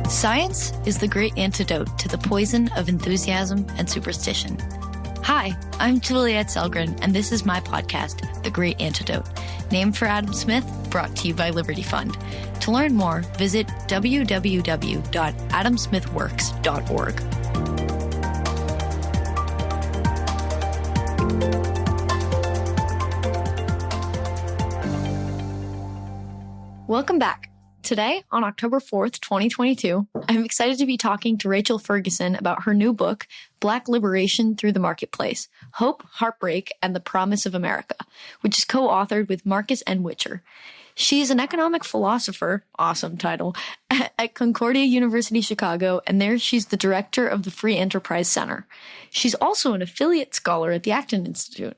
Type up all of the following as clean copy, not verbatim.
Science is the great antidote to the poison of enthusiasm and superstition. Hi, I'm Juliette Selgren, and this is my podcast, The Great Antidote, named for Adam Smith, brought to you by Liberty Fund. To learn more, visit www.adamsmithworks.org. Welcome back. Today, on October 4th, 2022, I'm excited to be talking to Rachel Ferguson about her new book, Black Liberation Through the Marketplace, Hope, Heartbreak, and the Promise of America, which is co-authored with Marcus N. Witcher. She's an economic philosopher, awesome title, at Concordia University, Chicago, and there she's the director of the Free Enterprise Center. She's also an affiliate scholar at the Acton Institute.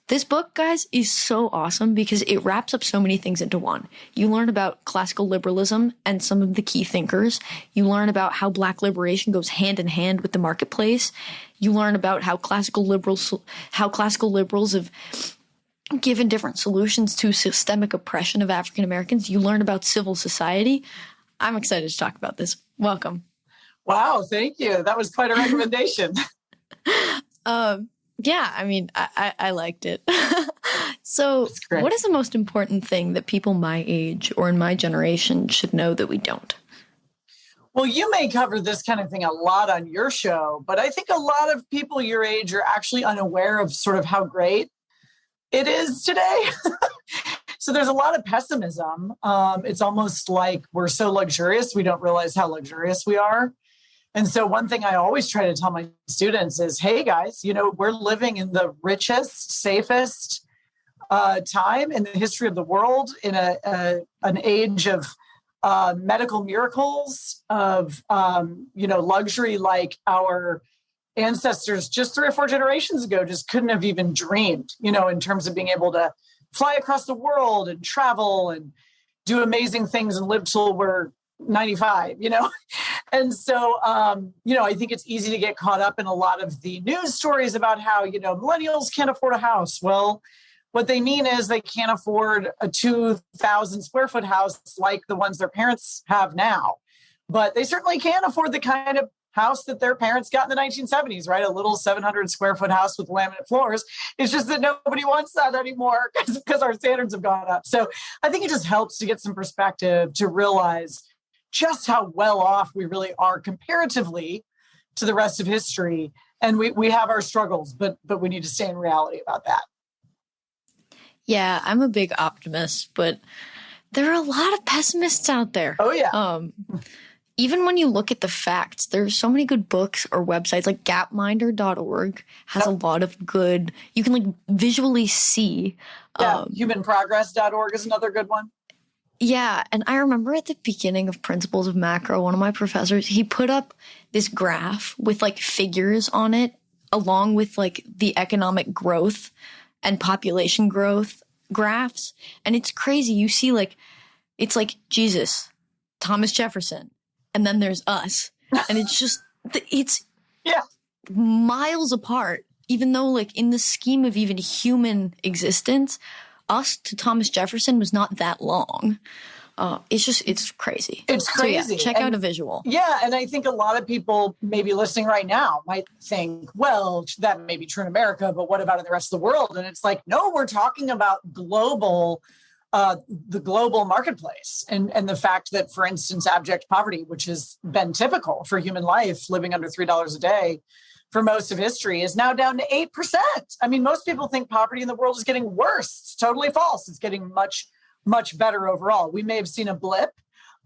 This book, guys, is so awesome because it wraps up so many things into one. You learn about classical liberalism and some of the key thinkers. You learn about how Black liberation goes hand in hand with the marketplace. You learn about how classical liberals have given different solutions to systemic oppression of African Americans. You learn about civil society. I'm excited to talk about this. Welcome. Wow, thank you. That was quite a recommendation. Yeah, I mean, I liked it. So what is the most important thing that people my age or in my generation should know that we don't? Well, you may cover this kind of thing a lot on your show, but I think a lot of people your age are actually unaware of sort of how great it is today. So there's a lot of pessimism. It's almost like we're so luxurious, we don't realize how luxurious we are. And so one thing I always try to tell my students is, hey, guys, we're living in the richest, safest time in the history of the world, in an age of medical miracles, of, luxury like our ancestors just 3 or 4 generations ago just couldn't have even dreamed, in terms of being able to fly across the world and travel and do amazing things and live till we're 95, And so, I think it's easy to get caught up in a lot of the news stories about how, millennials can't afford a house. Well, what they mean is they can't afford a 2,000 square foot house like the ones their parents have now. But they certainly can afford the kind of house that their parents got in the 1970s, right? A little 700 square foot house with laminate floors. It's just that nobody wants that anymore because our standards have gone up. So I think it just helps to get some perspective to realize just how well off we really are comparatively to the rest of history. And we have our struggles, but we need to stay in reality about that. Yeah, I'm a big optimist, but there are a lot of pessimists out there. Oh, yeah. Even when you look at the facts, there's so many good books or websites, like gapminder.org has a lot of good, you can visually see. Yeah, humanprogress.org is another good one. Yeah, and I remember at the beginning of Principles of Macro, one of my professors, he put up this graph with figures on it, along with the economic growth and population growth graphs. And it's crazy. You see it's like Jesus, Thomas Jefferson, and then there's us. And it's just, it's miles apart, even though in the scheme of even human existence, us to Thomas Jefferson was not that long. It's crazy. It's crazy. So check out a visual. Yeah. And I think a lot of people maybe listening right now might think, well, that may be true in America, but what about in the rest of the world? And it's no, we're talking about the global marketplace and the fact that, for instance, abject poverty, which has been typical for human life, living under $3 a day for most of history, is now down to 8%. I mean, most people think poverty in the world is getting worse. It's totally false. It's getting much, much better overall. We may have seen a blip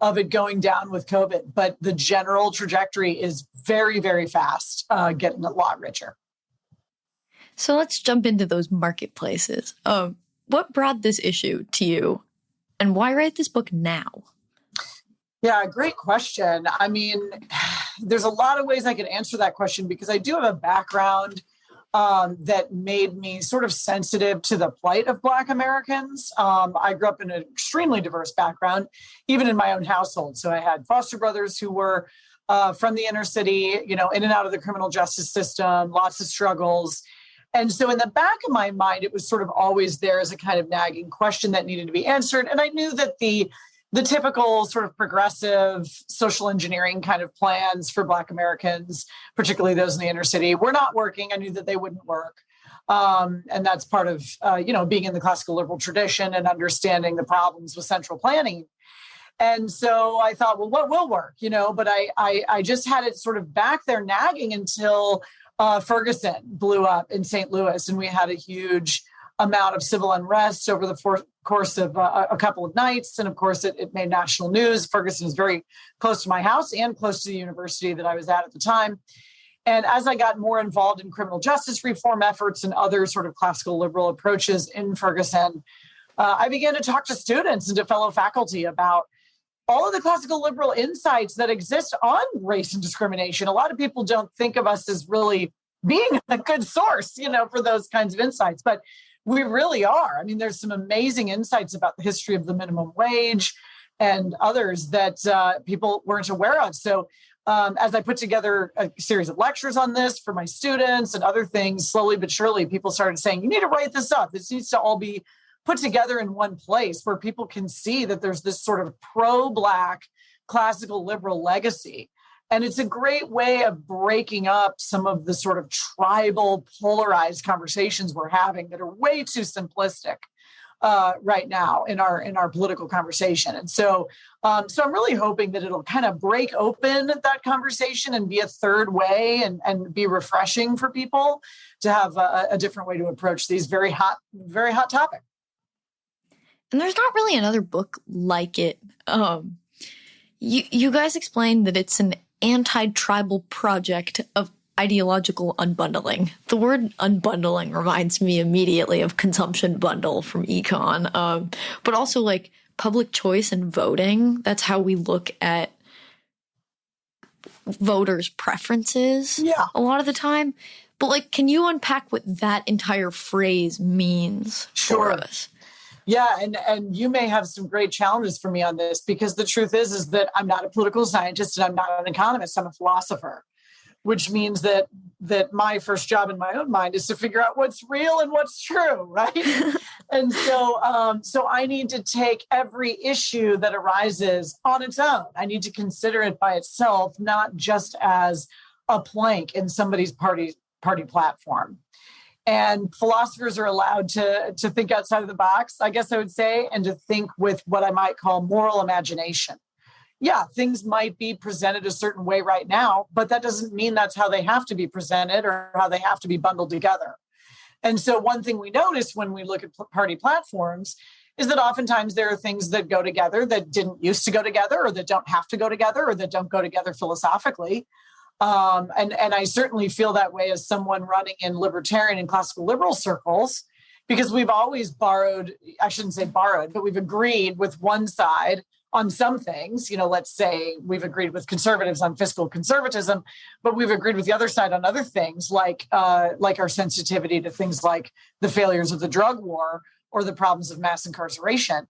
of it going down with COVID, but the general trajectory is very, very fast, getting a lot richer. So let's jump into those marketplaces. What brought this issue to you, and why write this book now? Yeah, great question. I mean, there's a lot of ways I could answer that question because I do have a background that made me sort of sensitive to the plight of Black Americans. I grew up in an extremely diverse background, even in my own household. So I had foster brothers who were from the inner city, in and out of the criminal justice system, lots of struggles. And so in the back of my mind, it was sort of always there as a kind of nagging question that needed to be answered. And I knew that the the typical sort of progressive social engineering kind of plans for Black Americans, particularly those in the inner city, were not working. I knew that they wouldn't work. And that's part of, being in the classical liberal tradition and understanding the problems with central planning. And so I thought, well, what will work? But I just had it sort of back there nagging until Ferguson blew up in St. Louis, and we had a huge amount of civil unrest over the course of a couple of nights. And of course, it made national news. Ferguson is very close to my house and close to the university that I was at the time. And as I got more involved in criminal justice reform efforts and other sort of classical liberal approaches in Ferguson, I began to talk to students and to fellow faculty about all of the classical liberal insights that exist on race and discrimination. A lot of people don't think of us as really being a good source, for those kinds of insights, but we really are. I mean, there's some amazing insights about the history of the minimum wage and others that people weren't aware of. So as I put together a series of lectures on this for my students and other things, slowly but surely, people started saying, you need to write this up. This needs to all be put together in one place where people can see that there's this sort of pro-Black classical liberal legacy. And it's a great way of breaking up some of the sort of tribal, polarized conversations we're having that are way too simplistic right now in our political conversation. And so I'm really hoping that it'll kind of break open that conversation and be a third way and be refreshing for people to have a different way to approach these very hot topics. And there's not really another book like it. You guys explained that it's an anti-tribal project of ideological unbundling. The word unbundling reminds me immediately of consumption bundle from econ, but also like public choice and voting. That's how we look at voters' preferences a lot of the time. But like, can you unpack what that entire phrase means for us? Yeah, and you may have some great challenges for me on this, because the truth is that I'm not a political scientist and I'm not an economist. I'm a philosopher, which means that my first job in my own mind is to figure out what's real and what's true, right? And so I need to take every issue that arises on its own. I need to consider it by itself, not just as a plank in somebody's party platform. And philosophers are allowed to think outside of the box, I guess I would say, and to think with what I might call moral imagination. Yeah, things might be presented a certain way right now, but that doesn't mean that's how they have to be presented or how they have to be bundled together. And so one thing we notice when we look at party platforms is that oftentimes there are things that go together that didn't used to go together, or that don't have to go together, or that don't go together philosophically. And I certainly feel that way as someone running in libertarian and classical liberal circles, because we've always borrowed, I shouldn't say borrowed, but we've agreed with one side on some things. Let's say we've agreed with conservatives on fiscal conservatism, but we've agreed with the other side on other things, like our sensitivity to things like the failures of the drug war or the problems of mass incarceration.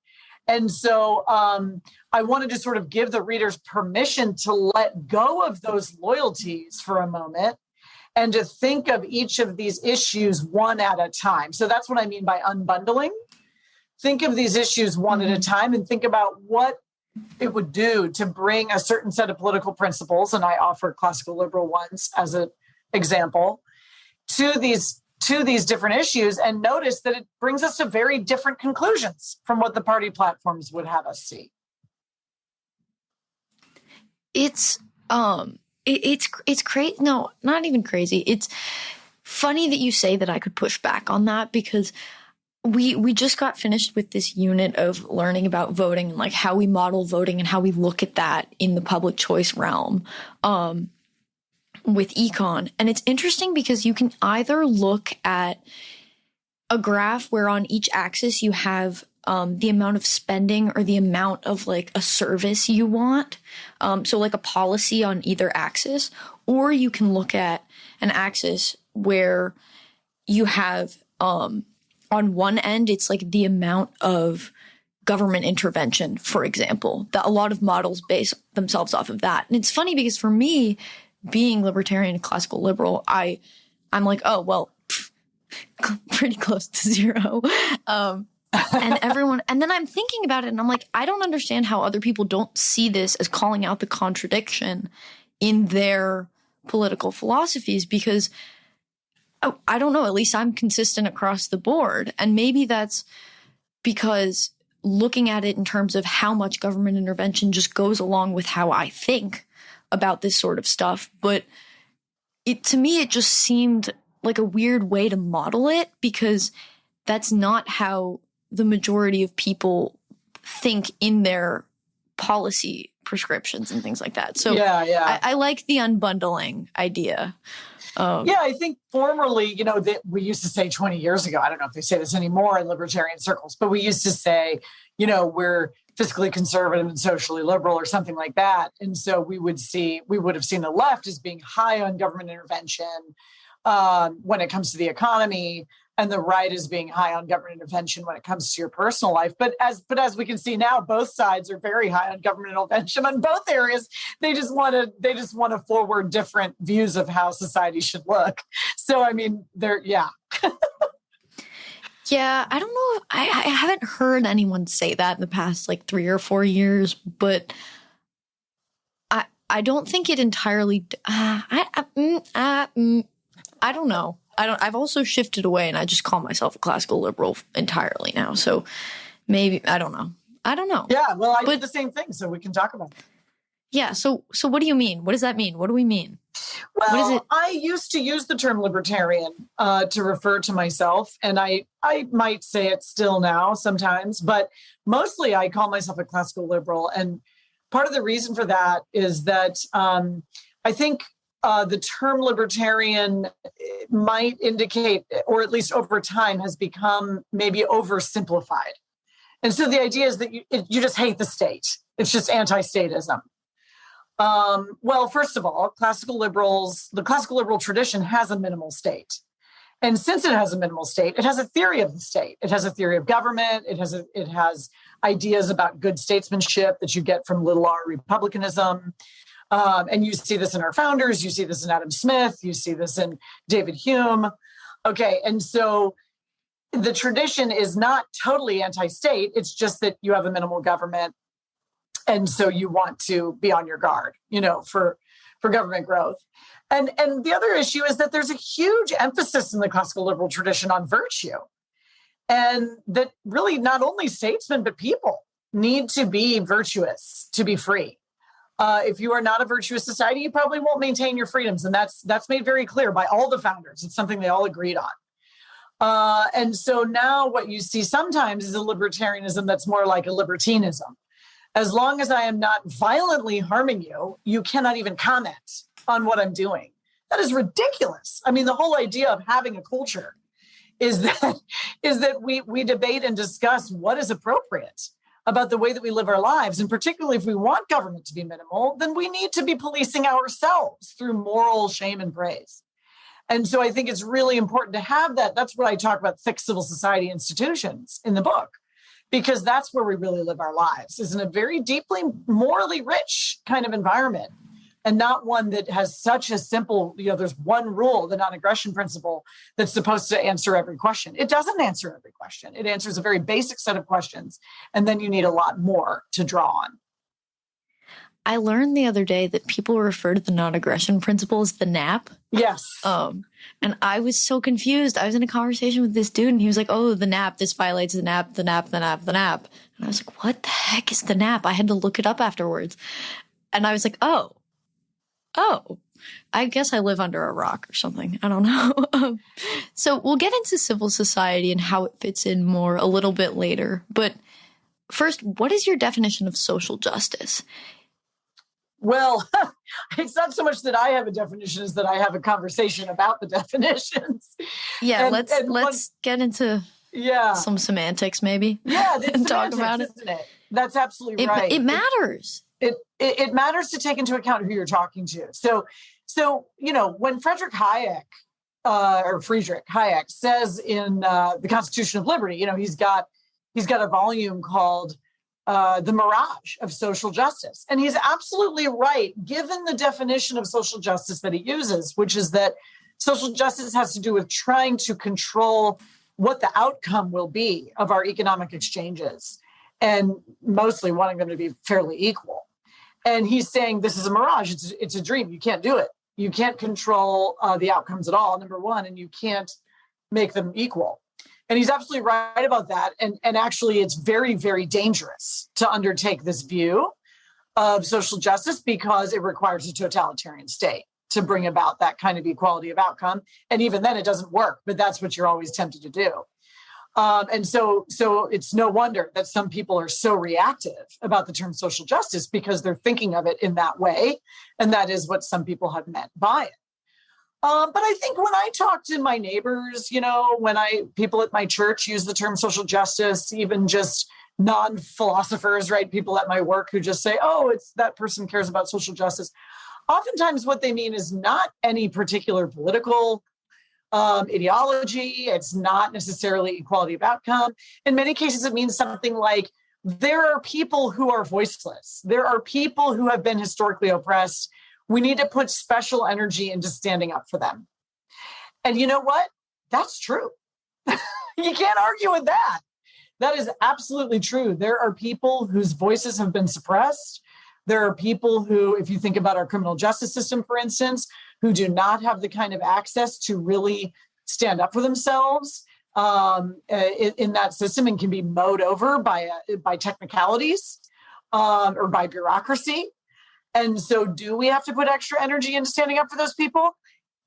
And so I wanted to sort of give the readers permission to let go of those loyalties for a moment and to think of each of these issues one at a time. So that's what I mean by unbundling. Think of these issues one at a time and think about what it would do to bring a certain set of political principles, and I offer classical liberal ones as an example, to these different issues, and notice that it brings us to very different conclusions from what the party platforms would have us see. It's crazy. No, not even crazy. It's funny that you say that I could push back on that, because we just got finished with this unit of learning about voting and like how we model voting and how we look at that in the public choice realm. With econ. And it's interesting because you can either look at a graph where on each axis you have the amount of spending or the amount of like a service you want. So like a policy on either axis, or you can look at an axis where you have on one end, it's like the amount of government intervention, for example, that a lot of models base themselves off of that. And it's funny because for me, being libertarian and classical liberal, I'm like, oh, well, pretty close to zero. And then I'm thinking about it and I'm like, I don't understand how other people don't see this as calling out the contradiction in their political philosophies, because I don't know, at least I'm consistent across the board. And maybe that's because looking at it in terms of how much government intervention just goes along with how I think about this sort of stuff. But to me, it just seemed like a weird way to model it, because that's not how the majority of people think in their policy prescriptions and things like that. So I like the unbundling idea. I think formerly, that we used to say 20 years ago, I don't know if they say this anymore in libertarian circles, but we used to say, we're fiscally conservative and socially liberal or something like that. And so we would have seen the left as being high on government intervention when it comes to the economy, and the right is being high on government intervention when it comes to your personal life. But as we can see now, both sides are very high on government intervention on both areas. They just want to forward different views of how society should look. So I mean, yeah, I don't know. I haven't heard anyone say that in the past 3 or 4 years, but I don't think it entirely. I don't know. I've also shifted away, and I just call myself a classical liberal entirely now. So maybe, I don't know. Yeah, well, I did the same thing, so we can talk about it. Yeah, so what do you mean? What does that mean? What do we mean? Well, what is it? I used to use the term libertarian to refer to myself, and I might say it still now sometimes, but mostly I call myself a classical liberal. And part of the reason for that is that I think the term libertarian might indicate, or at least over time has become maybe oversimplified. And so the idea is that you just hate the state. It's just anti-statism. Well, first of all, the classical liberal tradition has a minimal state. And since it has a minimal state, it has a theory of the state. It has a theory of government. It has ideas about good statesmanship that you get from little r republicanism. And you see this in our founders, you see this in Adam Smith, you see this in David Hume. Okay, and so the tradition is not totally anti-state. It's just that you have a minimal government, and so you want to be on your guard, for government growth. And the other issue is that there's a huge emphasis in the classical liberal tradition on virtue, and that really not only statesmen but people need to be virtuous to be free. If you are not a virtuous society, you probably won't maintain your freedoms. And that's made very clear by all the founders. It's something they all agreed on. And so now what you see sometimes is a libertarianism that's more like a libertinism. As long as I am not violently harming you, you cannot even comment on what I'm doing. That is ridiculous. I mean, the whole idea of having a culture is that we debate and discuss what is appropriate about the way that we live our lives. And particularly if we want government to be minimal, then we need to be policing ourselves through moral shame and praise. And so I think it's really important to have that. That's what I talk about, thick civil society institutions in the book, because that's where we really live our lives, is in a very deeply morally rich kind of environment, and not one that has such a simple, there's one rule, the non-aggression principle, that's supposed to answer every question. It doesn't answer every question. It answers a very basic set of questions, and then you need a lot more to draw on. I learned the other day that people refer to the non-aggression principle as the NAP. Yes. And I was so confused. I was in a conversation with this dude, and he was like, oh, the NAP, this violates the NAP, the NAP, the NAP, the NAP. And I was like, what the heck is the NAP? I had to look it up afterwards. And I was like, oh, I guess I live under a rock or something. I don't know. So we'll get into civil society and how it fits in more a little bit later. But first, what is your definition of social justice? Well, it's not so much that I have a definition as that I have a conversation about the definitions. Yeah, let's get into some semantics maybe. Yeah, and talk about it. Isn't it? That's absolutely right. It matters. It matters to take into account who you're talking to. So when Friedrich Hayek says in the Constitution of Liberty, he's got a volume called The Mirage of Social Justice. And he's absolutely right, given the definition of social justice that he uses, which is that social justice has to do with trying to control what the outcome will be of our economic exchanges, and mostly wanting them to be fairly equal. And he's saying this is a mirage. It's a dream. You can't do it. You can't control the outcomes at all, number one, and you can't make them equal. And he's absolutely right about that. And actually, it's very, very dangerous to undertake this view of social justice because it requires a totalitarian state to bring about that kind of equality of outcome. And even then, it doesn't work, but that's what you're always tempted to do. And so it's no wonder that some people are so reactive about the term social justice because they're thinking of it in that way. And that is what some people have meant by it. But I think when I talk to my neighbors, when people at my church use the term social justice, even just non-philosophers, right? People at my work who just say, oh, it's that person cares about social justice. Oftentimes what they mean is not any particular political ideology. It's not necessarily equality of outcome. In many cases, it means something like there are people who are voiceless. There are people who have been historically oppressed. We need to put special energy into standing up for them. And you know what? That's true. You can't argue with that. That is absolutely true. There are people whose voices have been suppressed. There are people who, if you think about our criminal justice system, for instance, who do not have the kind of access to really stand up for themselves in that system and can be mowed over by technicalities or by bureaucracy. And so do we have to put extra energy into standing up for those people?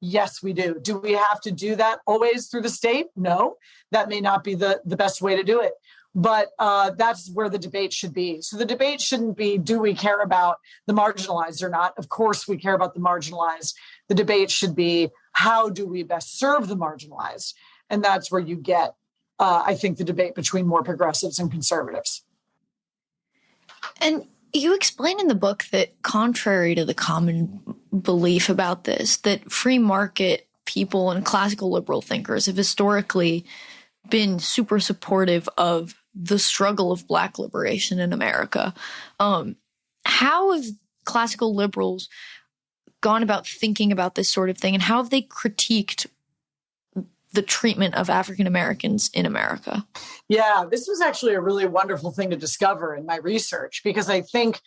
Yes, we do. Do we have to do that always through the state? No, that may not be the best way to do it. But that's where the debate should be. So the debate shouldn't be, do we care about the marginalized or not? Of course, we care about the marginalized. The debate should be, how do we best serve the marginalized? And that's where you get, I think, the debate between more progressives and conservatives. And you explain in the book that contrary to the common belief about this, that free market people and classical liberal thinkers have historically been super supportive of the struggle of Black liberation in America. How have classical liberals gone about thinking about this sort of thing, and how have they critiqued the treatment of African Americans in America? Yeah, this was actually a really wonderful thing to discover in my research, because I think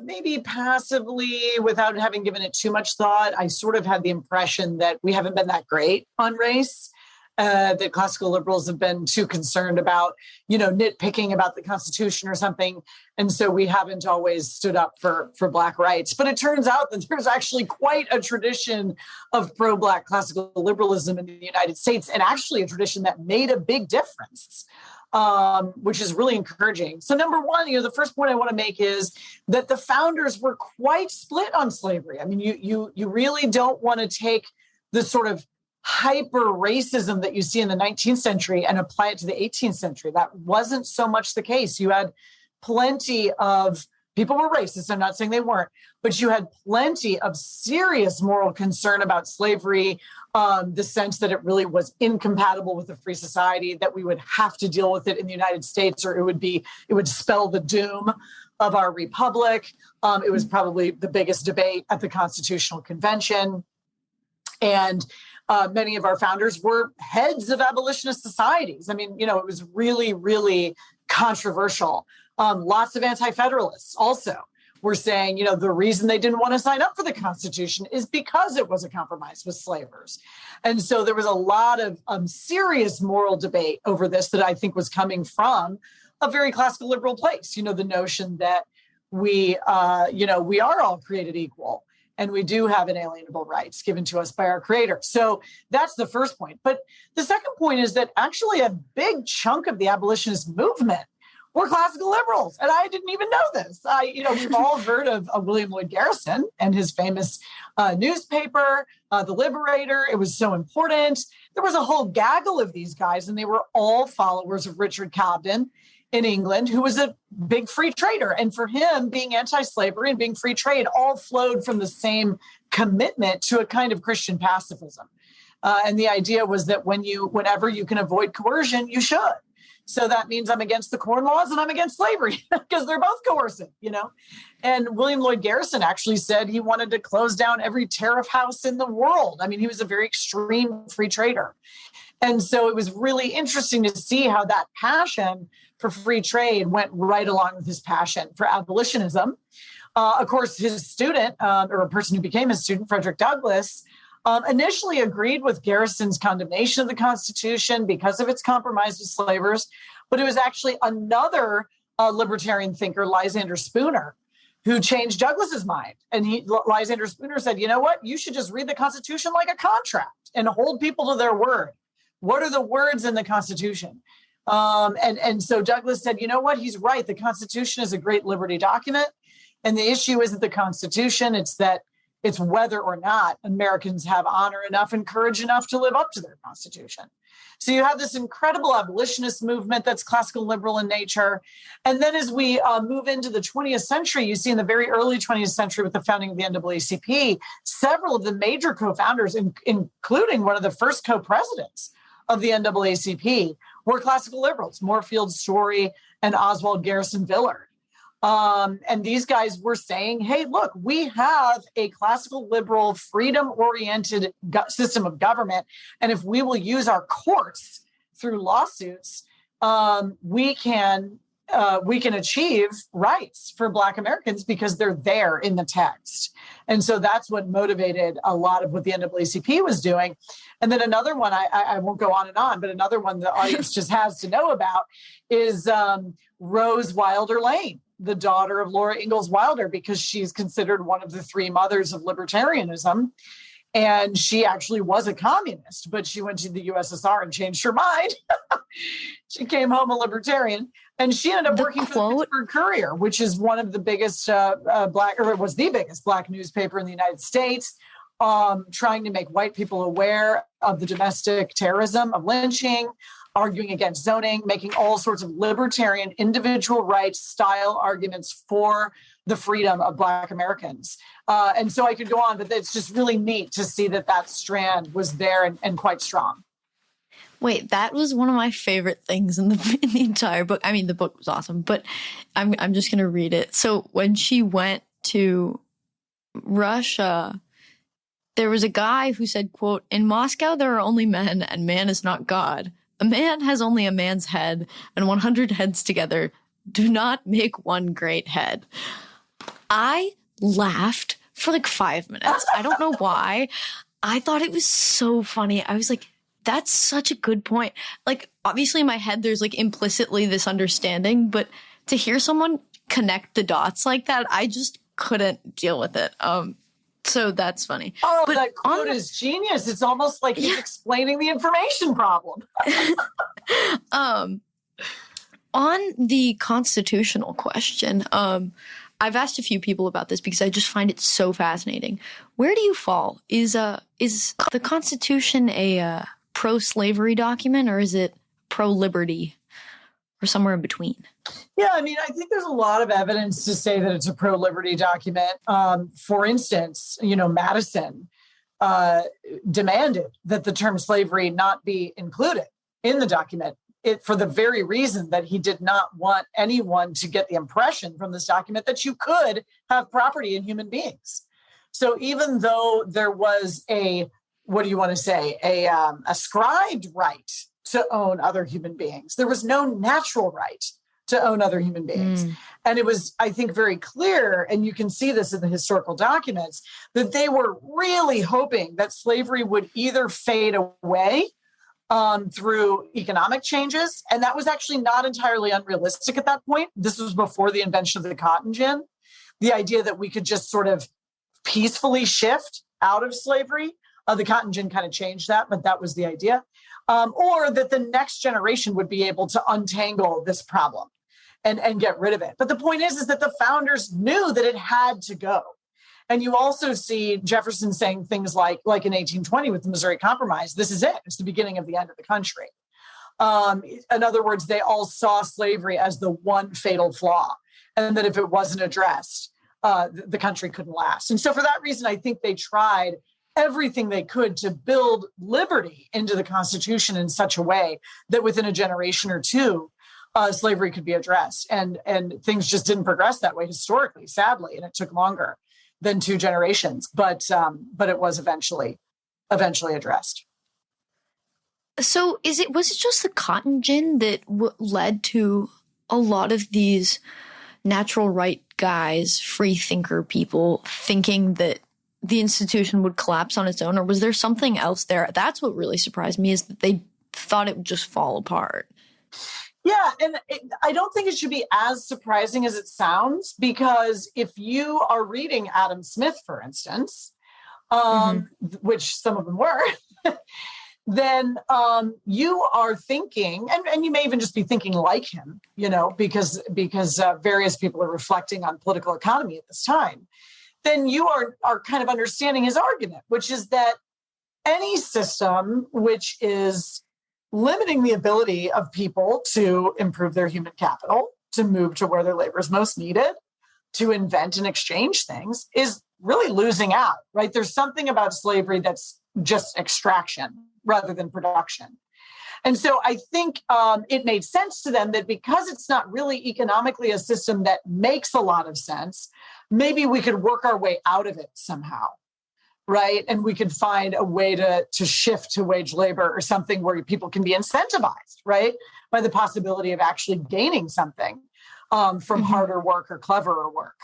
maybe passively, without having given it too much thought, I sort of had the impression that we haven't been that great on race. That classical liberals have been too concerned about, nitpicking about the Constitution or something. And so we haven't always stood up for Black rights. But it turns out that there's actually quite a tradition of pro-Black classical liberalism in the United States, and actually a tradition that made a big difference, which is really encouraging. So number one, the first point I want to make is that the founders were quite split on slavery. I mean, you really don't want to take the sort of hyper racism that you see in the 19th century and apply it to the 18th century. That wasn't so much the case. You had plenty of people were racist. I'm not saying they weren't, but you had plenty of serious moral concern about slavery, the sense that it really was incompatible with a free society, that we would have to deal with it in the United States, or it would spell the doom of our republic. It was probably the biggest debate at the Constitutional Convention. And many of our founders were heads of abolitionist societies. I mean, it was really, really controversial. Lots of anti-federalists also were saying, the reason they didn't want to sign up for the Constitution is because it was a compromise with slavers. And so there was a lot of serious moral debate over this that I think was coming from a very classical liberal place. The notion that we are all created equal. And we do have inalienable rights given to us by our creator. So that's the first point. But the second point is that actually a big chunk of the abolitionist movement were classical liberals. And I didn't even know this. We've all heard of William Lloyd Garrison and his famous newspaper, The Liberator. It was so important. There was a whole gaggle of these guys, and they were all followers of Richard Cobden in England, who was a big free trader. And for him, being anti-slavery and being free trade all flowed from the same commitment to a kind of Christian pacifism. And the idea was that whenever you can avoid coercion, you should. So that means I'm against the Corn Laws and I'm against slavery because they're both coercive, And William Lloyd Garrison actually said he wanted to close down every tariff house in the world. I mean, he was a very extreme free trader. And so it was really interesting to see how that passion for free trade went right along with his passion for abolitionism. Of course, his student, or a person who became his student, Frederick Douglass, initially agreed with Garrison's condemnation of the Constitution because of its compromise with slavers. But it was actually another libertarian thinker, Lysander Spooner, who changed Douglass's mind. And Lysander Spooner said, you know what? You should just read the Constitution like a contract and hold people to their word. What are the words in the Constitution? And so Douglass said, you know what? He's right. The Constitution is a great liberty document. And the issue isn't the Constitution. It's whether or not Americans have honor enough and courage enough to live up to their Constitution. So you have this incredible abolitionist movement that's classical liberal in nature. And then as we move into the 20th century, you see in the very early 20th century with the founding of the NAACP, several of the major co-founders, including one of the first co-presidents of the NAACP, were classical liberals, Moorfield Story and Oswald Garrison Villard. And these guys were saying, hey, look, we have a classical liberal, freedom-oriented system of government. And if we will use our courts through lawsuits, we can achieve rights for Black Americans because they're there in the text. And so that's what motivated a lot of what the NAACP was doing. And then another one, I won't go on and on, but another one the audience just has to know about is Rose Wilder Lane, the daughter of Laura Ingalls Wilder, because she's considered one of the three mothers of libertarianism. And she actually was a communist, but she went to the USSR and changed her mind. She came home a libertarian, and she ended up working for the Pittsburgh Courier, which is one of the biggest was the biggest Black newspaper in the United States, trying to make white people aware of the domestic terrorism of lynching, arguing against zoning, making all sorts of libertarian individual rights style arguments for the freedom of Black Americans. And so I could go on, but it's just really neat to see that strand was there and quite strong. Wait, that was one of my favorite things in the entire book. I mean, the book was awesome, but I'm just going to read it. So when she went to Russia, there was a guy who said, quote, "In Moscow, there are only men, and man is not God. A man has only a man's head, and 100 heads together do not make one great head." I laughed for like 5 minutes. I don't know why. I thought it was so funny. I was like, that's such a good point. Like, obviously in my head, there's like implicitly this understanding, but to hear someone connect the dots like that, I just couldn't deal with it. So that's funny. Oh, but that quote is genius. It's almost like he's explaining the information problem. On the constitutional question, I've asked a few people about this because I just find it so fascinating. Where do you fall? Is the Constitution a pro-slavery document, or is it pro-liberty, or somewhere in between? Yeah, I mean, I think there's a lot of evidence to say that it's a pro-liberty document. For instance, Madison demanded that the term slavery not be included in the document, for the very reason that he did not want anyone to get the impression from this document that you could have property in human beings. So even though there was a ascribed right to own other human beings, there was no natural right to own other human beings. And it was, I think, very clear, and you can see this in the historical documents, that they were really hoping that slavery would either fade away through economic changes. And that was actually not entirely unrealistic at that point. This was before the invention of the cotton gin. The idea that we could just sort of peacefully shift out of slavery. The cotton gin kind of changed that, but that was the idea. Or that the next generation would be able to untangle this problem and get rid of it. But the point is that the founders knew that it had to go. And you also see Jefferson saying things like in 1820 with the Missouri Compromise, this is it. It's the beginning of the end of the country. In other words, they all saw slavery as the one fatal flaw, and that if it wasn't addressed, the country couldn't last. And so for that reason, I think they tried everything they could to build liberty into the Constitution in such a way that within a generation or two, slavery could be addressed. And things just didn't progress that way historically, sadly, and it took longer than 2 generations, but it was eventually addressed. So was it just the cotton gin that led to a lot of these natural right guys, free thinker people thinking that the institution would collapse on its own, or was there something else there? That's what really surprised me, is that they thought it would just fall apart. Yeah, and I don't think it should be as surprising as it sounds, because if you are reading Adam Smith, for instance, which some of them were, then you are thinking, and you may even just be thinking like him, because various people are reflecting on political economy at this time, then you are kind of understanding his argument, which is that any system which is limiting the ability of people to improve their human capital, to move to where their labor is most needed, to invent and exchange things, is really losing out, right? There's something about slavery that's just extraction rather than production. And so I think it made sense to them that because it's not really economically a system that makes a lot of sense, maybe we could work our way out of it somehow, right? And we could find a way to shift to wage labor or something where people can be incentivized, right, by the possibility of actually gaining something from harder work or cleverer work.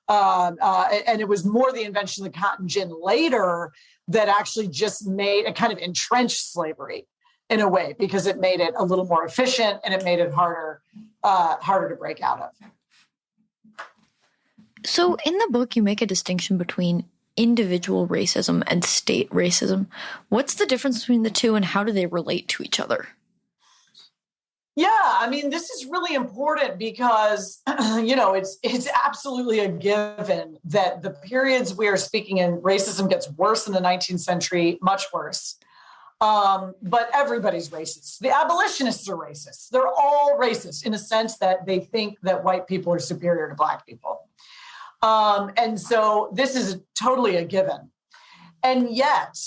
And it was more the invention of the cotton gin later that actually just made a kind of entrenched slavery in a way, because it made it a little more efficient and it made it harder to break out of. So in the book, you make a distinction between individual racism and state racism. What's the difference between the two, and how do they relate to each other? Yeah, I mean, this is really important because, it's absolutely a given that the periods we are speaking in, racism gets worse in the 19th century, much worse. But everybody's racist. The abolitionists are racist. They're all racist in a sense that they think that white people are superior to Black people. And so this is totally a given. And yet,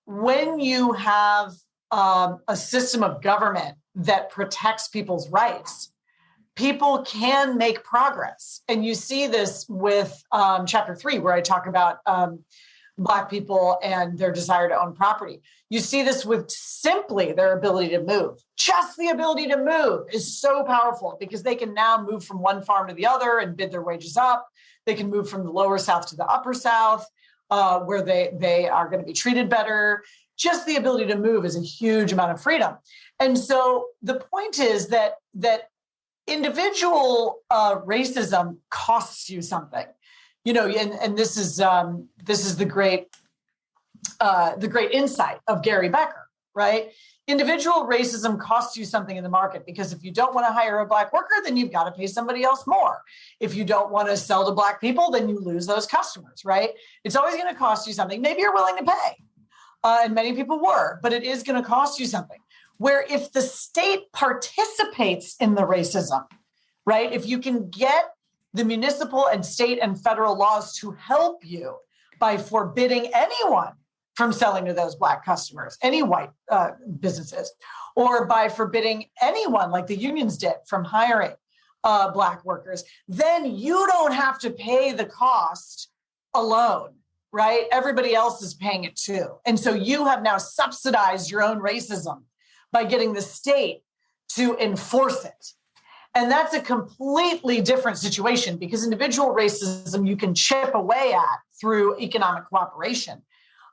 when you have a system of government that protects people's rights, people can make progress. And you see this with chapter 3, where I talk about Black people and their desire to own property. You see this with simply their ability to move. Just the ability to move is so powerful, because they can now move from one farm to the other and bid their wages up. They can move from the lower South to the upper South, where they are going to be treated better. Just the ability to move is a huge amount of freedom. And so the point is that individual racism costs you something. And this is the great insight of Gary Becker, right? Individual racism costs you something in the market, because if you don't want to hire a Black worker, then you've got to pay somebody else more. If you don't want to sell to Black people, then you lose those customers, right? It's always going to cost you something. Maybe you're willing to pay, and many people were, but it is going to cost you something. Where if the state participates in the racism, right? If you can get the municipal and state and federal laws to help you by forbidding anyone from selling to those Black customers, any white businesses, or by forbidding anyone, like the unions did, from hiring Black workers, then you don't have to pay the cost alone, right? Everybody else is paying it too. And so you have now subsidized your own racism by getting the state to enforce it. And that's a completely different situation, because individual racism you can chip away at through economic cooperation.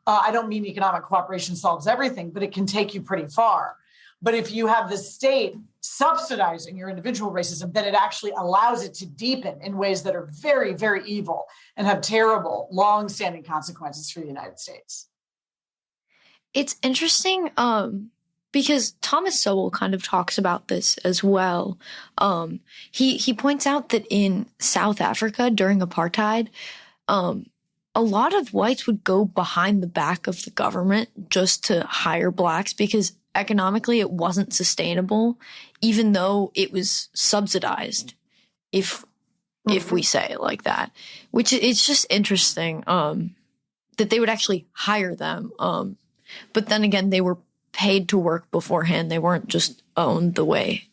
I don't mean economic cooperation solves everything, but it can take you pretty far. But if you have the state subsidizing your individual racism, then it actually allows it to deepen in ways that are very, very evil and have terrible, long-standing consequences for the United States. It's interesting because Thomas Sowell kind of talks about this as well. He points out that in South Africa during apartheid, a lot of whites would go behind the back of the government just to hire Blacks, because economically it wasn't sustainable, even though it was subsidized, if we say it like that. Which it's just interesting that they would actually hire them. But then again, they were paid to work beforehand. They weren't just owned the way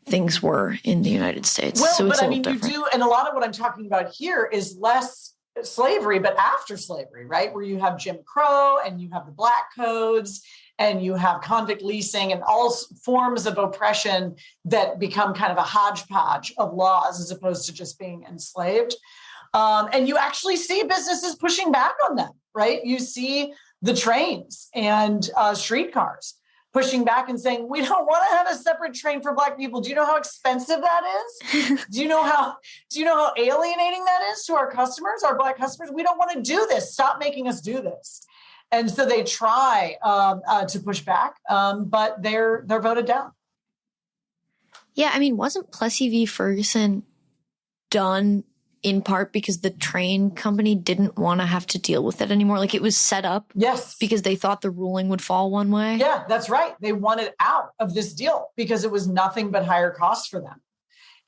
things were in the United States. Well, so it's but I mean, you do, and a lot of what I'm talking about here is less slavery, but after slavery, right? Where you have Jim Crow and you have the Black codes and you have convict leasing and all forms of oppression that become kind of a hodgepodge of laws as opposed to just being enslaved. And you actually see businesses pushing back on them, right? You see the trains and streetcars pushing back and saying, we don't want to have a separate train for Black people. Do you know how expensive that is? Do you know how alienating that is to our customers, our Black customers? We don't want to do this. Stop making us do this. And so they try to push back, but they're voted down. Yeah, I mean, wasn't Plessy v. Ferguson done in part because the train company didn't want to have to deal with it anymore? Like, it was set up because they thought the ruling would fall one way? Yeah, that's right. They wanted out of this deal because it was nothing but higher costs for them.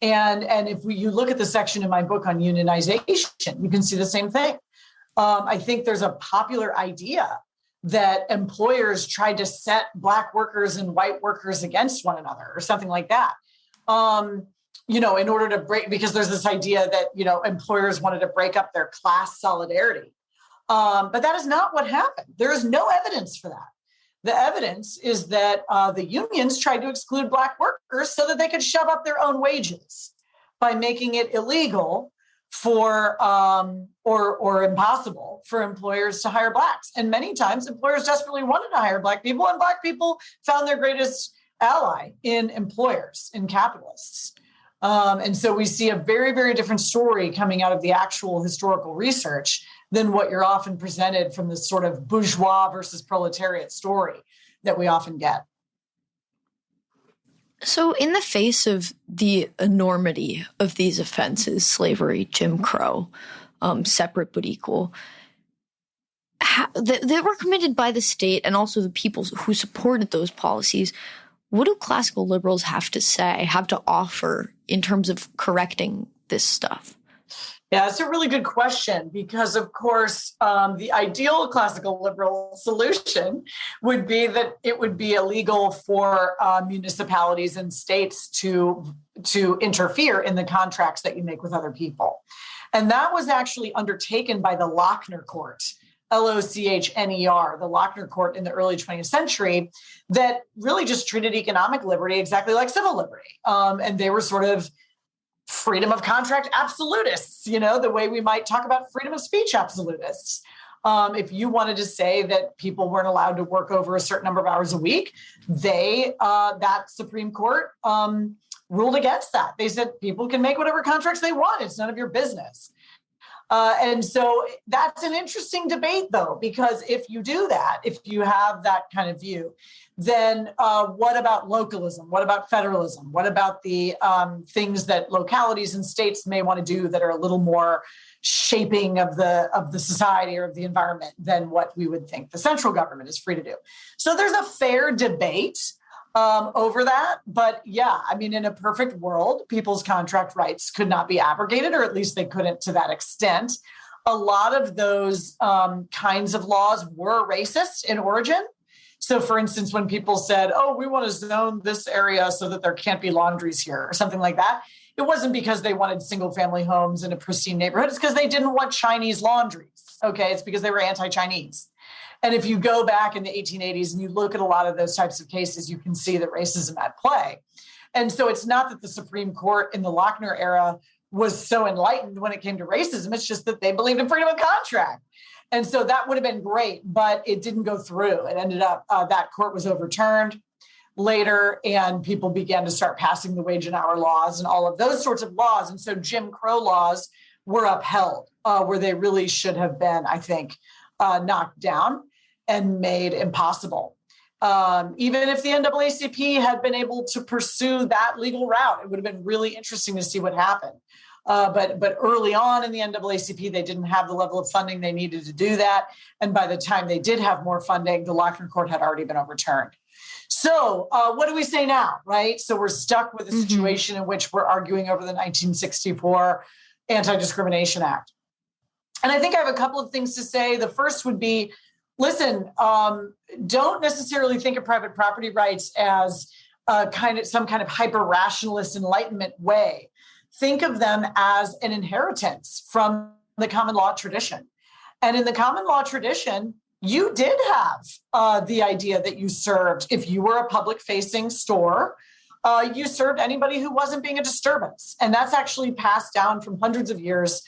And if you look at the section in my book on unionization, you can see the same thing. I think there's a popular idea that employers tried to set Black workers and white workers against one another or something like that. In order to break, because there's this idea that, employers wanted to break up their class solidarity. But that is not what happened. There is no evidence for that. The evidence is that the unions tried to exclude Black workers so that they could shove up their own wages by making it illegal for or impossible for employers to hire Blacks. And many times employers desperately wanted to hire Black people, and Black people found their greatest ally in employers, in capitalists. And so we see a very, very different story coming out of the actual historical research than what you're often presented from this sort of bourgeois versus proletariat story that we often get. So in the face of the enormity of these offenses, slavery, Jim Crow, separate but equal, that were committed by the state and also the people who supported those policies, what do classical liberals have to offer in terms of correcting this stuff? Yeah, it's a really good question because, of course, the ideal classical liberal solution would be that it would be illegal for municipalities and states to interfere in the contracts that you make with other people. And that was actually undertaken by the Lochner Court, Lochner, the Lochner Court in the early 20th century, that really just treated economic liberty exactly like civil liberty. And they were sort of freedom of contract absolutists, the way we might talk about freedom of speech absolutists. If you wanted to say that people weren't allowed to work over a certain number of hours a week, that Supreme Court ruled against that. They said people can make whatever contracts they want. It's none of your business. And so that's an interesting debate, though, because if you do that, if you have that kind of view, then what about localism? What about federalism? What about the things that localities and states may want to do that are a little more shaping of the society or of the environment than what we would think the central government is free to do? So there's a fair debate over that. But yeah, I mean, in a perfect world, people's contract rights could not be abrogated, or at least they couldn't to that extent. A lot of those kinds of laws were racist in origin. So for instance, when people said, oh, we want to zone this area so that there can't be laundries here or something like that, it wasn't because they wanted single family homes in a pristine neighborhood. It's because they didn't want Chinese laundries. Okay, it's because they were anti-Chinese. And if you go back in the 1880s and you look at a lot of those types of cases, you can see that racism at play. And so it's not that the Supreme Court in the Lochner era was so enlightened when it came to racism. It's just that they believed in freedom of contract. And so that would have been great, but it didn't go through. It ended up, that court was overturned later, and people began to start passing the wage and hour laws and all of those sorts of laws. And so Jim Crow laws were upheld where they really should have been, I think, knocked down and made impossible. Even if the NAACP had been able to pursue that legal route, it would have been really interesting to see what happened. But early on in the NAACP, they didn't have the level of funding they needed to do that. And by the time they did have more funding, the Lochner Court had already been overturned. So what do we say now, right? So we're stuck with a situation in which we're arguing over the 1964 Anti-Discrimination Act. And I think I have a couple of things to say. The first would be, listen, don't necessarily think of private property rights as some kind of hyper-rationalist Enlightenment way. Think of them as an inheritance from the common law tradition. And in the common law tradition, you did have the idea that you served, if you were a public-facing store, you served anybody who wasn't being a disturbance. And that's actually passed down from hundreds of years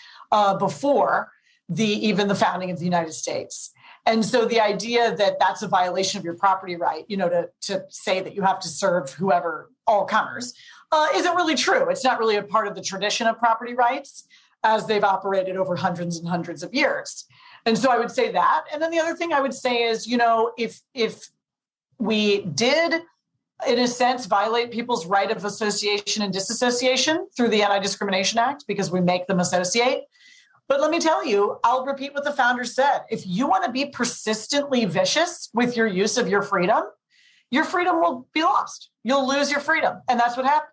before even the founding of the United States. And so the idea that that's a violation of your property right, to say that you have to serve whoever, all comers, isn't really true. It's not really a part of the tradition of property rights as they've operated over hundreds and hundreds of years. And so I would say that. And then the other thing I would say is, if we did, in a sense, violate people's right of association and disassociation through the Anti-Discrimination Act, because we make them associate. But let me tell you, I'll repeat what the founder said. If you want to be persistently vicious with your use of your freedom will be lost. You'll lose your freedom. And that's what happened.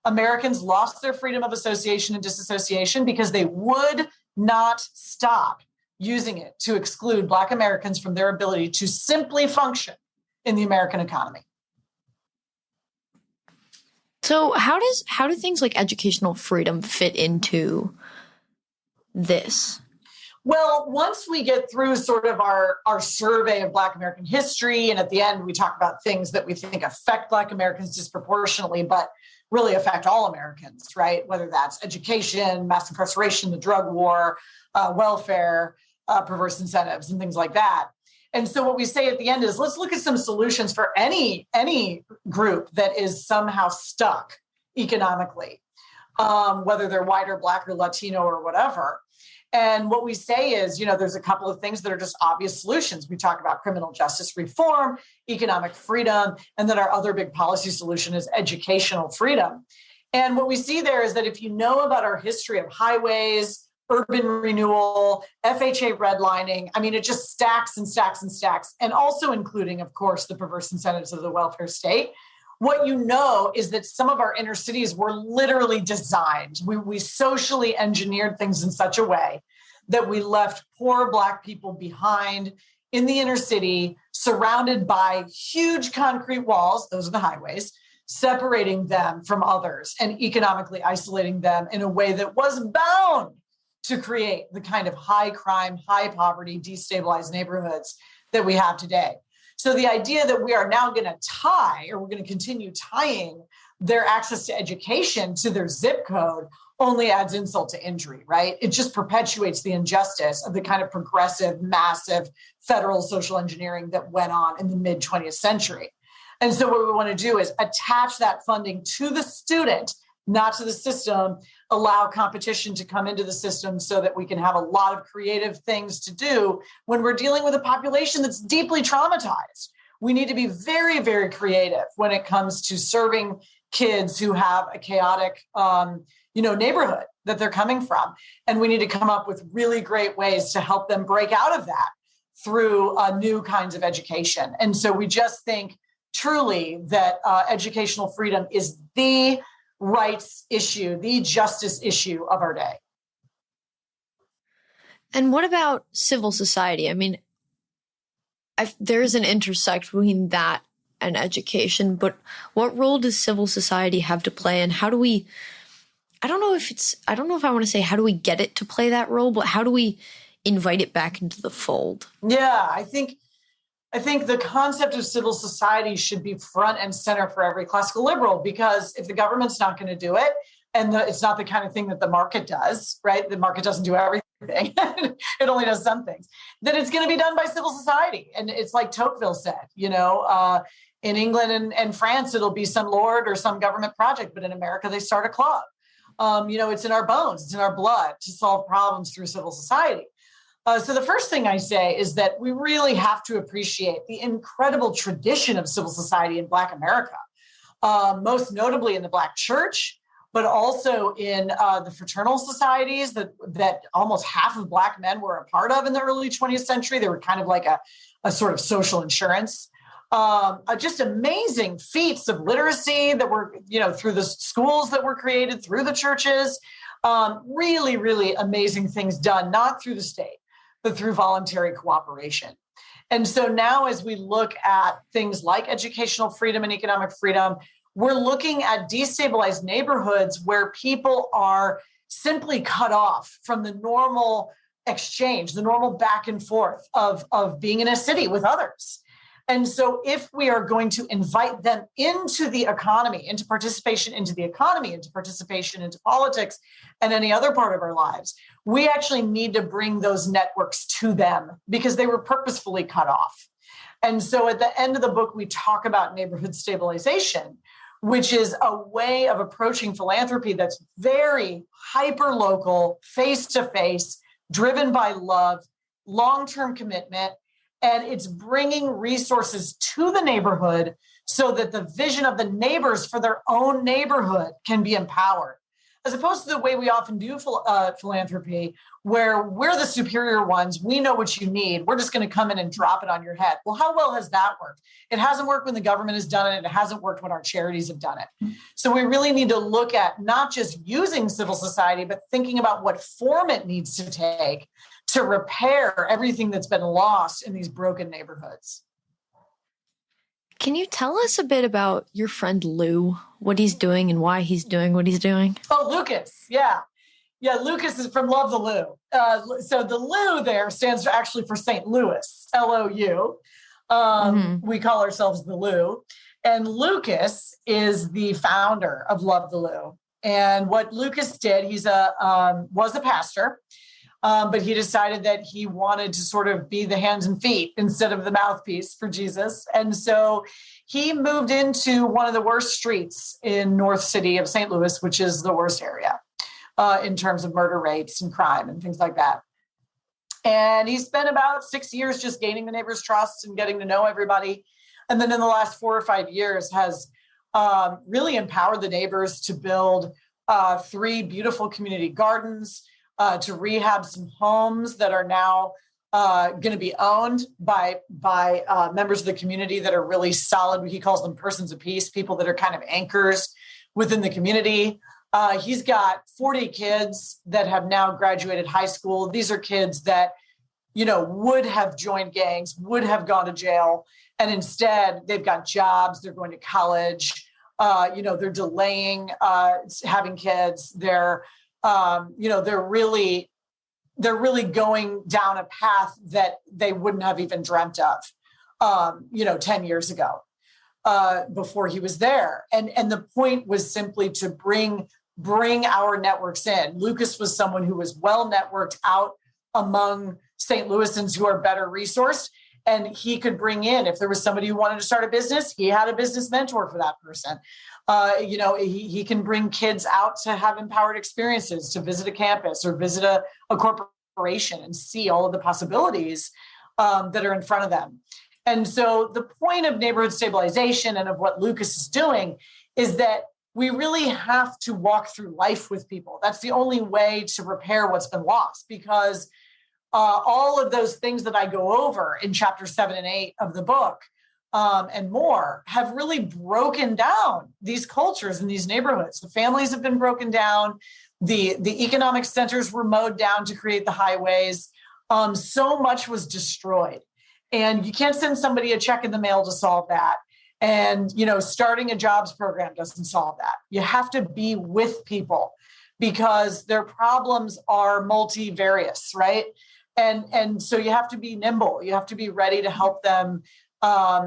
Americans lost their freedom of association and disassociation because they would not stop using it to exclude Black Americans from their ability to simply function in the American economy. So how do things like educational freedom fit into this? Well, once we get through sort of our survey of Black American history, and at the end we talk about things that we think affect Black Americans disproportionately, but really affect all Americans, right? Whether that's education, mass incarceration, the drug war, welfare, perverse incentives, and things like that. And so what we say at the end is, let's look at some solutions for any group that is somehow stuck economically, whether they're white or Black or Latino or whatever. And what we say is, there's a couple of things that are just obvious solutions. We talk about criminal justice reform, economic freedom, and then our other big policy solution is educational freedom. And what we see there is that if you know about our history of highways, urban renewal, FHA redlining, it just stacks and stacks and stacks, and also including, of course, the perverse incentives of the welfare state. What you know is that some of our inner cities were literally designed. We socially engineered things in such a way that we left poor Black people behind in the inner city, surrounded by huge concrete walls, those are the highways, separating them from others and economically isolating them in a way that was bound to create the kind of high crime, high poverty, destabilized neighborhoods that we have today. So the idea that we are now going to we're going to continue tying their access to education to their zip code only adds insult to injury, right? It just perpetuates the injustice of the kind of progressive, massive federal social engineering that went on in the mid 20th century. And so what we want to do is attach that funding to the student, not to the system, allow competition to come into the system so that we can have a lot of creative things to do when we're dealing with a population that's deeply traumatized. We need to be very, very creative when it comes to serving kids who have a chaotic, neighborhood that they're coming from. And we need to come up with really great ways to help them break out of that through new kinds of education. And so we just think truly that educational freedom is the rights issue, the justice issue of our day. And what about civil society? There's an intersect between that and education, but what role does civil society have to play? And how do we, I don't know if I want to say how do we get it to play that role, but how do we invite it back into the fold? Yeah, I think the concept of civil society should be front and center for every classical liberal, because if the government's not going to do it, and it's not the kind of thing that the market does, right? The market doesn't do everything. It only does some things. Then it's going to be done by civil society. And it's like Tocqueville said, in England and France, it'll be some lord or some government project, but in America, they start a club. It's in our bones, it's in our blood to solve problems through civil society. So the first thing I say is that we really have to appreciate the incredible tradition of civil society in Black America, most notably in the Black church, but also in the fraternal societies that almost half of Black men were a part of in the early 20th century. They were kind of like a sort of social insurance. Just amazing feats of literacy that were, through the schools that were created through the churches. Really, really amazing things done, not through the state, but through voluntary cooperation. And so now as we look at things like educational freedom and economic freedom, we're looking at destabilized neighborhoods where people are simply cut off from the normal exchange, the normal back and forth of being in a city with others. And so if we are going to invite them into the economy, into participation into the economy, into participation into politics and any other part of our lives, we actually need to bring those networks to them because they were purposefully cut off. And so at the end of the book, we talk about neighborhood stabilization, which is a way of approaching philanthropy that's very hyper-local, face-to-face, driven by love, long-term commitment, and it's bringing resources to the neighborhood so that the vision of the neighbors for their own neighborhood can be empowered, as opposed to the way we often do philanthropy, where we're the superior ones. We know what you need. We're just going to come in and drop it on your head. Well, how well has that worked? It hasn't worked when the government has done it. It hasn't worked when our charities have done it. So we really need to look at not just using civil society, but thinking about what form it needs to take to repair everything that's been lost in these broken neighborhoods. Can you tell us a bit about your friend Lou, what he's doing and why he's doing what he's doing? Oh, Lucas. Yeah. Yeah, Lucas is from Love the Lou. So the Lou there stands actually for St. Louis, L-O-U. We call ourselves the Lou. And Lucas is the founder of Love the Lou. And what Lucas did, was a pastor. But he decided that he wanted to sort of be the hands and feet instead of the mouthpiece for Jesus. And so he moved into one of the worst streets in North City of St. Louis, which is the worst area in terms of murder rates and crime and things like that. And he spent about 6 years just gaining the neighbors' trust and getting to know everybody. And then in the last 4 or 5 years has really empowered the neighbors to build 3 beautiful community gardens, to rehab some homes that are now going to be owned by members of the community that are really solid. He calls them persons of peace, people that are kind of anchors within the community. He's got 40 kids that have now graduated high school. These are kids that, would have joined gangs, would have gone to jail. And instead they've got jobs. They're going to college. They're delaying having kids. They're really going down a path that they wouldn't have even dreamt of, 10 years ago, before he was there. And the point was simply to bring our networks in. Lucas was someone who was well networked out among St. Louisans who are better resourced. And he could bring in, if there was somebody who wanted to start a business, he had a business mentor for that person. He can bring kids out to have empowered experiences, to visit a campus or visit a corporation and see all of the possibilities that are in front of them. And so the point of neighborhood stabilization and of what Lucas is doing is that we really have to walk through life with people. That's the only way to repair what's been lost, because all of those things that I go over in chapter 7 and 8 of the book and more have really broken down these cultures in these neighborhoods. The families have been broken down. The economic centers were mowed down to create the highways. So much was destroyed. And you can't send somebody a check in the mail to solve that. And, starting a jobs program doesn't solve that. You have to be with people because their problems are multivarious, right? And so you have to be nimble. You have to be ready to help them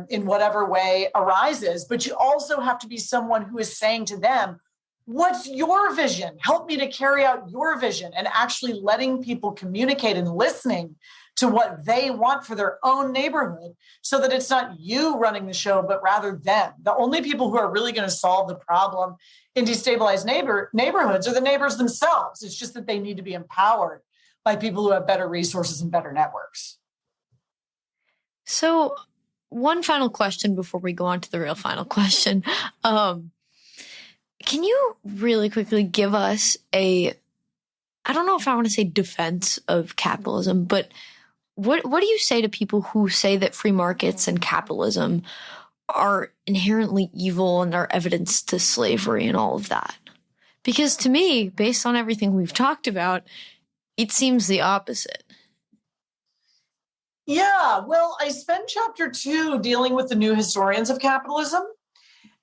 in whatever way arises. But you also have to be someone who is saying to them, what's your vision? Help me to carry out your vision, and actually letting people communicate and listening to what they want for their own neighborhood, so that it's not you running the show, but rather them. The only people who are really going to solve the problem in destabilized neighborhoods are the neighbors themselves. It's just that they need to be empowered by people who have better resources and better networks. So one final question before we go on to the real final question. Can you really quickly give us I don't know if I want to say defense of capitalism, but what do you say to people who say that free markets and capitalism are inherently evil and are evidence to slavery and all of that? Because to me, based on everything we've talked about, it seems the opposite. Yeah, well, I spent chapter 2 dealing with the new historians of capitalism.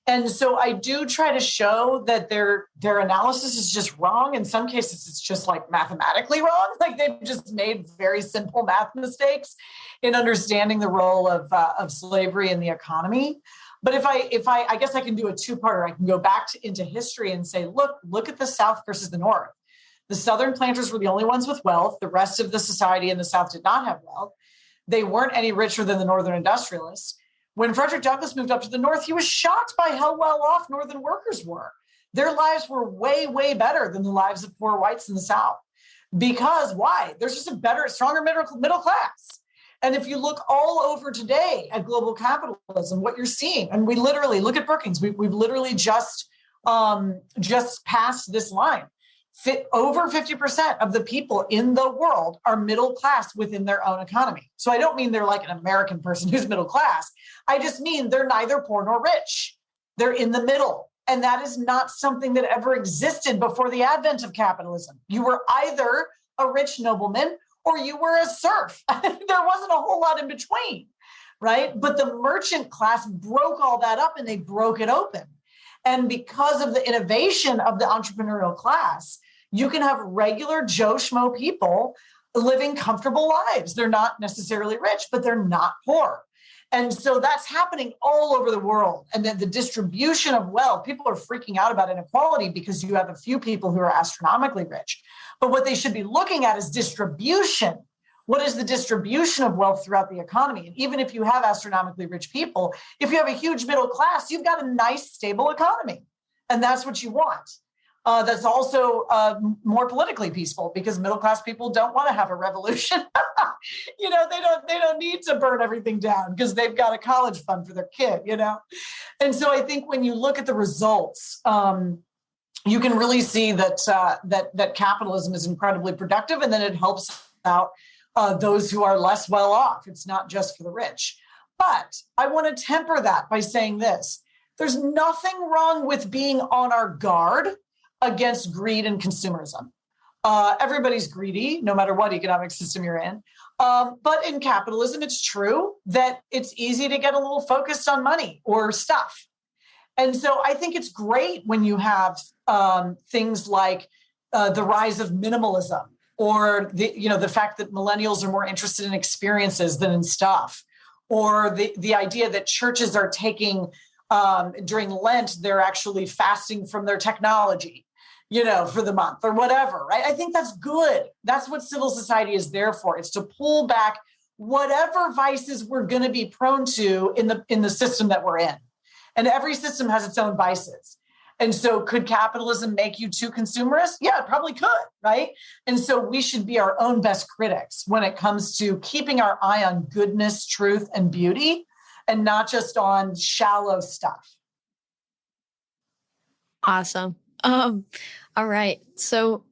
And so I do try to show that their analysis is just wrong. In some cases, it's just like mathematically wrong. Like they've just made very simple math mistakes in understanding the role of slavery in the economy. But if I guess I can do a two-parter. I can go back into history and say, look at the South versus the North. The Southern planters were the only ones with wealth. The rest of the society in the South did not have wealth. They weren't any richer than the Northern industrialists. When Frederick Douglass moved up to the North, he was shocked by how well off Northern workers were. Their lives were way, way better than the lives of poor whites in the South. Because why? There's just a better, stronger middle class. And if you look all over today at global capitalism, what you're seeing, and we literally look at Brookings, we've literally just passed this line. Over 50% of the people in the world are middle class within their own economy. So I don't mean they're like an American person who's middle class. I just mean they're neither poor nor rich. They're in the middle. And that is not something that ever existed before the advent of capitalism. You were either a rich nobleman or you were a serf. There wasn't a whole lot in between, right? But the merchant class broke all that up and they broke it open. And because of the innovation of the entrepreneurial class, you can have regular Joe Schmo people living comfortable lives. They're not necessarily rich, but they're not poor. And so that's happening all over the world. And then the distribution of wealth, people are freaking out about inequality because you have a few people who are astronomically rich. But what they should be looking at is distribution. What is the distribution of wealth throughout the economy? And even if you have astronomically rich people, if you have a huge middle class, you've got a nice, stable economy. And that's what you want. That's also more politically peaceful because middle class people don't want to have a revolution. They don't need to burn everything down because they've got a college fund for their kid, And so I think when you look at the results, you can really see that capitalism is incredibly productive, and then it helps out those who are less well off. It's not just for the rich. But I want to temper that by saying this. There's nothing wrong with being on our guard against greed and consumerism. Everybody's greedy, no matter what economic system you're in. But in capitalism, it's true that it's easy to get a little focused on money or stuff. And so I think it's great when you have things like the rise of minimalism, or the fact that millennials are more interested in experiences than in stuff, or the idea that churches are taking during Lent, they're actually fasting from their technology, for the month or whatever, right? I think that's good. That's what civil society is there for. It's to pull back whatever vices we're going to be prone to in the system that we're in. And every system has its own vices. And so could capitalism make you too consumerist? Yeah, it probably could, right? And so we should be our own best critics when it comes to keeping our eye on goodness, truth, and beauty, and not just on shallow stuff. Awesome. All right. So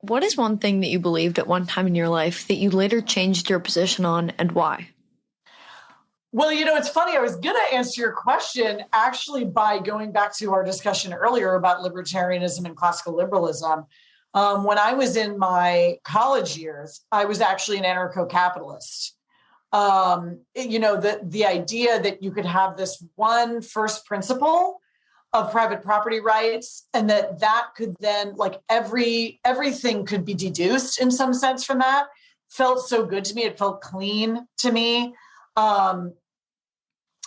what is one thing that you believed at one time in your life that you later changed your position on, and why? Well, it's funny. I was going to answer your question actually by going back to our discussion earlier about libertarianism and classical liberalism. When I was in my college years, I was actually an anarcho-capitalist. The idea that you could have this one first principle of private property rights, and that could then, like, everything could be deduced in some sense from that, felt so good to me. It felt clean to me.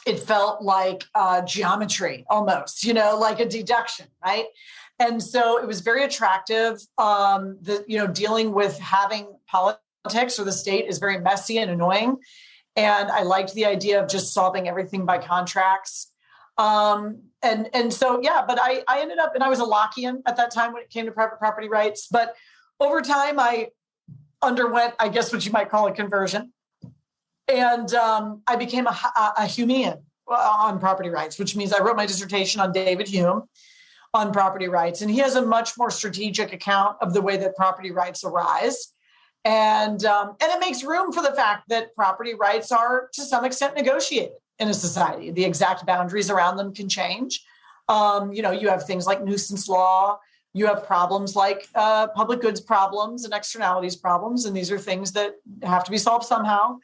It felt like geometry almost, like a deduction, right? And so it was very attractive. Dealing with having politics or the state is very messy and annoying. And I liked the idea of just solving everything by contracts. But I ended up, and I was a Lockean at that time when it came to private property rights. But over time, I underwent, I guess, what you might call a conversion. And I became a Humean on property rights, which means I wrote my dissertation on David Hume on property rights. And he has a much more strategic account of the way that property rights arise. And it makes room for the fact that property rights are, to some extent, negotiated in a society. The exact boundaries around them can change. You have things like nuisance law. You have problems like public goods problems and externalities problems. And these are things that have to be solved somehow.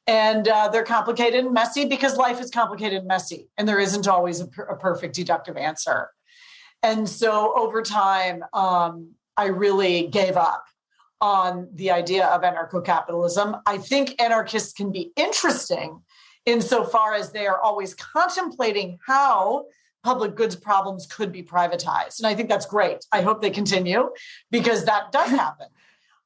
And they're complicated and messy because life is complicated and messy, and there isn't always a perfect deductive answer. And so over time, I really gave up on the idea of anarcho-capitalism. I think anarchists can be interesting insofar as they are always contemplating how public goods problems could be privatized. And I think that's great. I hope they continue, because that does happen.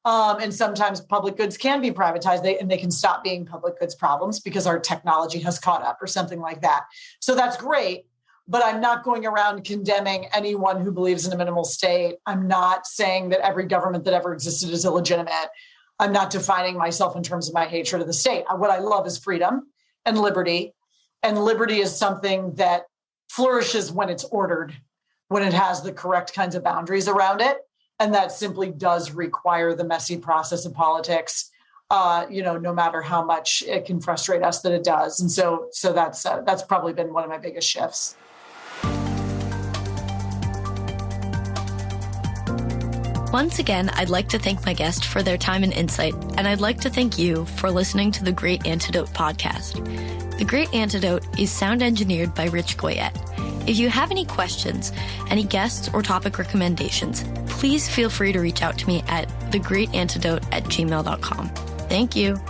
And sometimes public goods can be privatized, and they can stop being public goods problems because our technology has caught up or something like that. So that's great. But I'm not going around condemning anyone who believes in a minimal state. I'm not saying that every government that ever existed is illegitimate. I'm not defining myself in terms of my hatred of the state. What I love is freedom and liberty. And liberty is something that flourishes when it's ordered, when it has the correct kinds of boundaries around it. And that simply does require the messy process of politics, no matter how much it can frustrate us that it does. And so that's probably been one of my biggest shifts. Once again, I'd like to thank my guest for their time and insight, and I'd like to thank you for listening to the Great Antidote podcast. The Great Antidote is sound engineered by Rich Goyette. If you have any questions, any guests or topic recommendations, please feel free to reach out to me at thegreatantidote@gmail.com. Thank you.